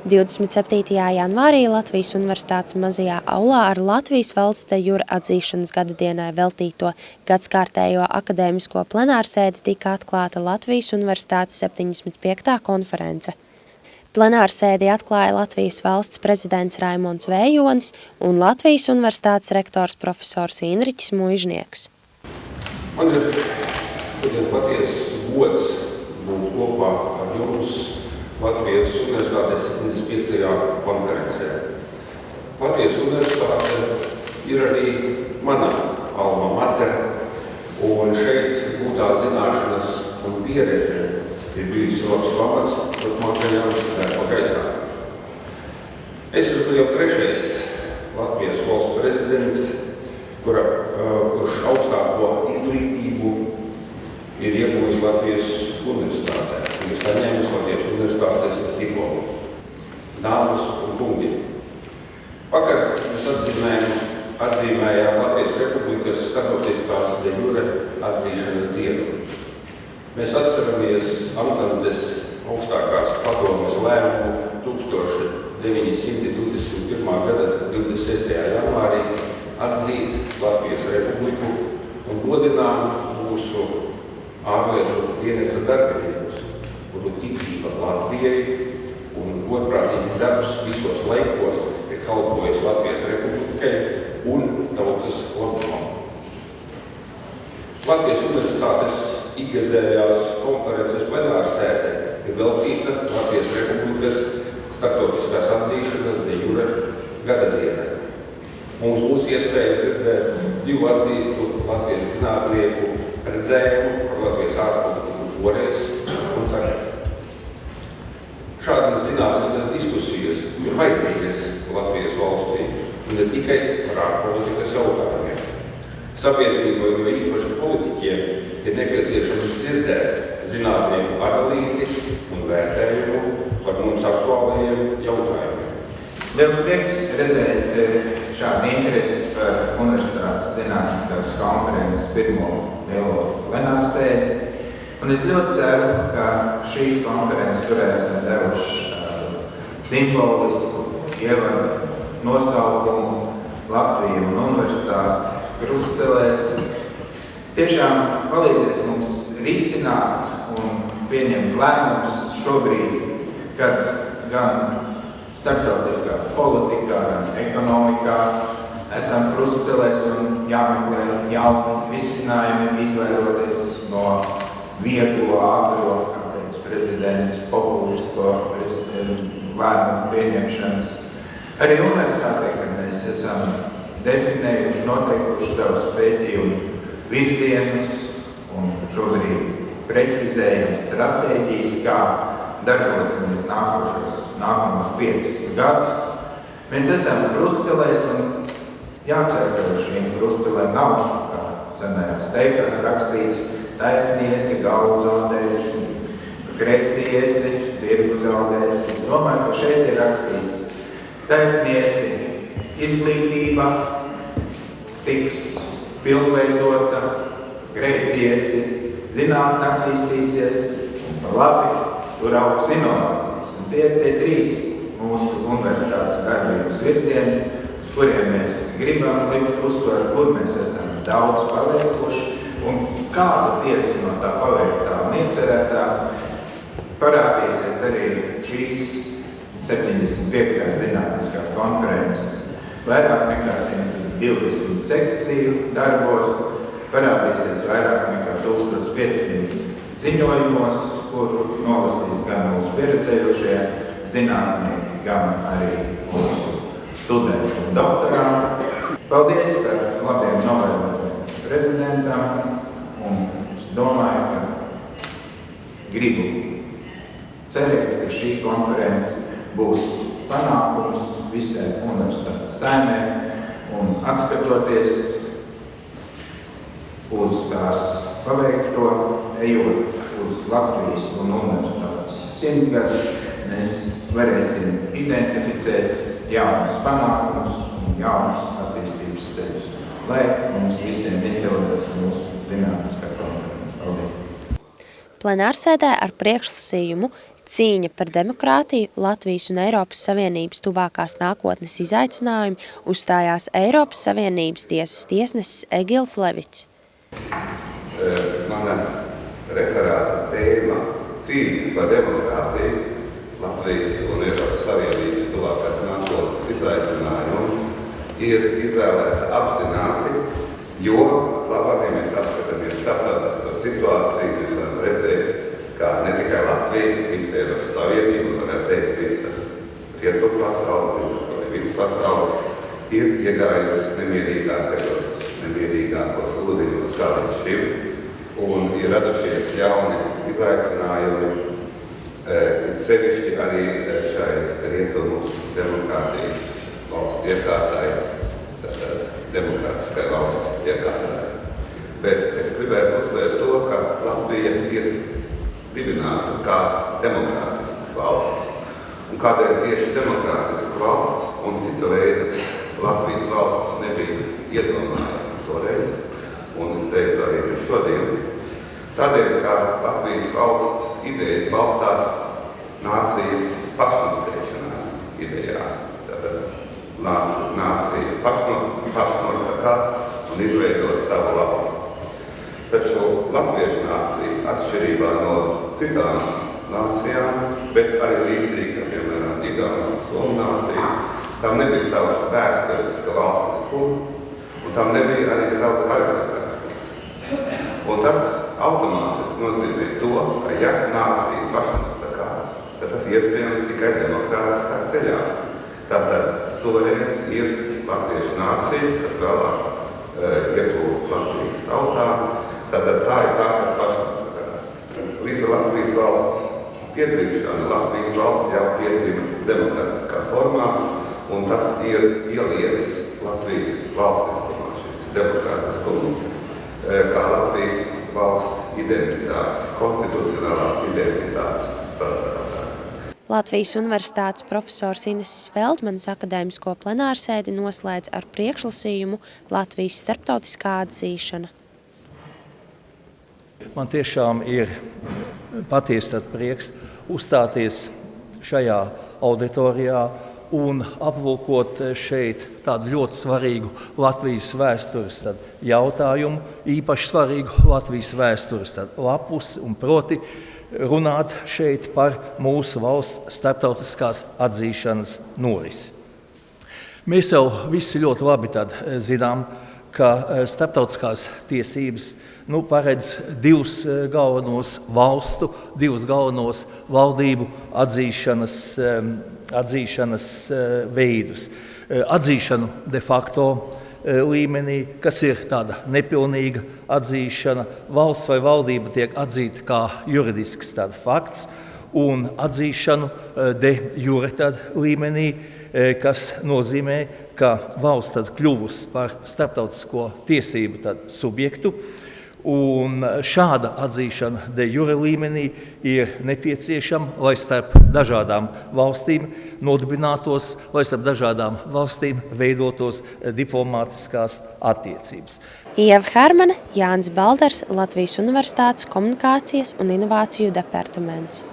27. janvārī Latvijas Universitātes mazajā aulā ar Latvijas valsts de jure atzīšanas gada dienai veltīto gadskārtējo akadēmisko plenārsēdi tika atklāta Latvijas Universitātes 75. konference. Plenārsēdi atklāja Latvijas valsts prezidents Raimonds Vējonis un Latvijas Universitātes rektors profesors Inriķis Muižnieks. Man ir patiesas gods būt kopā ar jums Latvijas Universitātes 75. konferencē. Latvijas Universitāte ir arī mana alma mater, un šeit gūtā zināšanas un pieredze ir bijusi labs pamats turpmākajām darba gaitā. Es esmu jau 3. Latvijas valsts prezidents, kurš augstāko izglītību ir iegūjis Latvijas Universitātē. Ir saņēmis Latvijas Universitātes diplomu. Dāmas un kungi, vakar mēs atzīmējām Latvijas Republikas starptautiskās de jure atzīšanas dienu. Mēs atceramies Antantes augstākās padomes lēmumu 1921. gada 26. janvārī atzīt Latvijas Republiku un godinām mūsu ārlietu dienesta darbiniekus, kuru ticība Latvijai un godprātīgs darbs visos laikos ir kalpojis Latvijas Republikai un tautas labumam. Latvijas Universitātes ikgadējās konferences plenārsēde ir veltīta Latvijas Republikas starptautiskās atzīšanas de jure gada dienai. Mums būs iespēja dzirdēt 2 atzītu Latvijas zinātnieku redzējumu par Latvijas ārpolitiku toreiz un tagad. Šādas zinātniskas diskusijas ir vajadzīgas Latvijas valstī, un ne tikai par ārpolitikas jautājumiem. Sabiedrībai un īpaši politiķiem ir nepieciešams dzirdēt zinātnieku analīzi un vērtējumu par mums aktuālajiem jautājumiem. Liels prieks redzēt šādu interesi par Universitātes zinātniskās konferences pirmo lielo plenārsēdi. Un es ļoti ceru, ka šī konferences, kurā esam devuši simbolisku ievadu nosaukumu Latviju un Universitāti krustcelēs, tiešām palīdzēs mums risināt un pieņemt lēmumus šobrīd, kad gan starptautiskā politikā, gan ekonomikā esam krustcelēs un jāmeklē jauni risinājumi, izvairoties no vieglo, ātro, kā teica prezidents, populisko lēmumu pieņemšanas. Arī universitātē, kad mēs esam definējuši, noteikuši savus pētījumu virzienus un šobrīd precizējam stratēģijas, kā darbosimies nākamos 5 gadus. Mēs esam krustcelēs un jācer, ka uz šīm krustcelēm nav, kā senajās teikās rakstīts, taisniesi, galvu zaudēsi, kreisiesi, zirgu zaudēsi. Es domāju, ka šeit ir rakstīts taisniesi, izglītība tiks pilnveidota, kreisiesi, zinātne attīstīsies, un pa labi tur augs inovācijas. Un tie ir tie 3 mūsu universitātes darbības virzieni, uz kuriem mēs gribam likt uzsvaru, kur mēs esam daudz paveikuši, un kāda tiesa no tā paveiktā un iecerētā parādīsies arī šīs 75. zinātniskās konferences vairāk nekā 120 sekciju darbos, parādīsies vairāk nekā 1500 ziņojumos, kur nolasīs gan mūsu pieredzējušie zinātnieki, gan arī mūsu studenti un doktoranti. Paldies par labiem novēlējumiem prezidentam, un es domāju, ka gribu cerēt, ka šī konference būs panākums visai universitātes saimē, un atskatoties uz tās paveikto, ejot uz Latvijas un universitātes 100 gadu, mēs varēsim identificēt jaunus panākumus un jaunus attīstības ceļus, lai mums visiem izdevies mūsu zinātniskā konferences. Paldies! Plenārsēdē ar priekšlasījumu Cīņa par demokrātiju, Latvijas un Eiropas Savienības tuvākās nākotnes izaicinājumi uzstājās Eiropas Savienības tiesas tiesnesis Egils Levits. Mana referāta tēma cīņa par demokrātiju, Latvijas un Eiropas Savienības tuvākās nākotnes izaicinājumu ir izvēlēta apzināti, jo labāk, ja mēs apskatāmies starptautisko situāciju, mēs varam redzēt, ka ne tikai Latvija, visa Eiropas Savienība, varētu teikt, visa rietumu pasaule, visa pasaule ir iegājusi nemierīgākos ūdeņos kā līdz šim, un ir radušies jauni izaicinājumi, sevišķi arī šai rietumu demokrātijas valsts iekārtai, demokrātiskai valsts iekārtai. Bet es gribētu uzsvērt to, ka Latvija ir dibināta kā demokrātiska valsts. Un kādēļ tieši demokrātiska valsts un cita veida Latvijas valsts nebija iedomājama toreiz, un es teiktu arī šodien. Tādēļ, ka Latvijas valsts ideja balstās nācijas pašnoteikšanās idejā. Tātad nācija pašnosakās un izveido savu valsti. Taču latviešu nācija, atšķirībā no citām nācijām, bet arī līdzīgi, kā piemēram Igauņu un Somu nācijas, tam nebija sava vēsturiska valstiskuma, un tam nebija arī savas aristokrātijas. Un tas automātiski nozīmē to, ka ja nācija pašnosakās, tad tas iespējams tikai demokrātiskā ceļā. Tātad suverēns ir latviešu nācija, kas vēlāk ieplūst Latvijas tautā. Tātad tā ir tā, kas pašnosakās. Līdz ar Latvijas valsts piedzimšanu, Latvijas valsts jau piedzima demokrātiskā formā, un tas ir ieliets Latvijas valstiskumā, šis demokrātiskums, kā Latvijas valsts identitātes, konstitucionālās identitātes sastāvdaļa. Latvijas Universitātes profesors Ineses Feldmanis akadēmisko plenārsēdi noslēdz ar priekšlasījumu Latvijas starptautiskā atzīšana. Man tiešām ir patiesi prieks uzstāties šajā auditorijā un apvilkot šeit tādu ļoti svarīgu Latvijas vēstures jautājumu, īpaši svarīgu Latvijas vēstures lapusi, un proti runāt šeit par mūsu valsts starptautiskās atzīšanas norisi. Mēs jau visi ļoti labi zinām, ka starptautiskās tiesības paredz divus galvenos valstu, divus galvenos valdību atzīšanas veidus. Atzīšanu de facto līmenī, kas ir tāda nepilnīga atzīšana, valsts vai valdība tiek atzīta kā juridisks fakts, un atzīšanu de jure līmenī, kas nozīmē, ka valsts kļuvusi par starptautisko tiesību subjektu, un šāda atzīšana de jure līmenī ir nepieciešama, lai starp dažādām valstīm nodibinātos, lai starp dažādām valstīm veidotos diplomātiskās attiecības. Ieva Hermane, Jānis Balders, Latvijas Universitātes komunikācijas un inovāciju departaments.